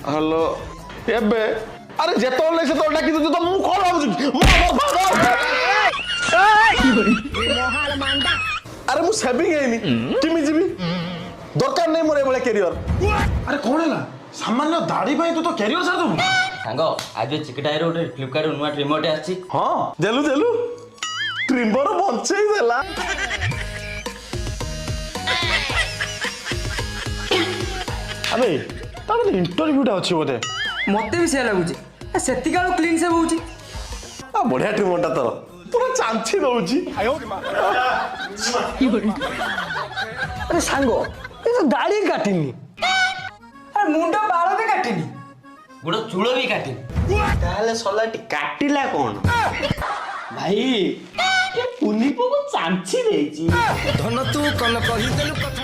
hello एबे अरे जेतोले से तो डाकी तो मु कोन भाबुछ अरे मु सेविंग हेनी किमि जीबी दरकार नहीं मोर एबळे करियर अरे कौन है सामान्य दाढ़ी भाई तो कैरियर सार दबु सांग आज चिकटाइर गोटे फ्लिपकार्ट नुआ ट्रिमरटे आछि हां देलु देलु ट्रिमर बंचई देला अबे तार इंटरव्यूटा अछि बोते मते भी से लगुची सेति कालो क्लीन से होउची आ बढ़िया ट्रिमरटा तोर पूरा चांची दउची अरे सांगो ये तो दाढ़ी काटिनी अरे मुंडा बाल भी काटिनी गोटे चूल भी काटिन ताहले सलाटी काटिला कोन भाई ये पुनी को चांची देची धन तू कन कहि देलु कथा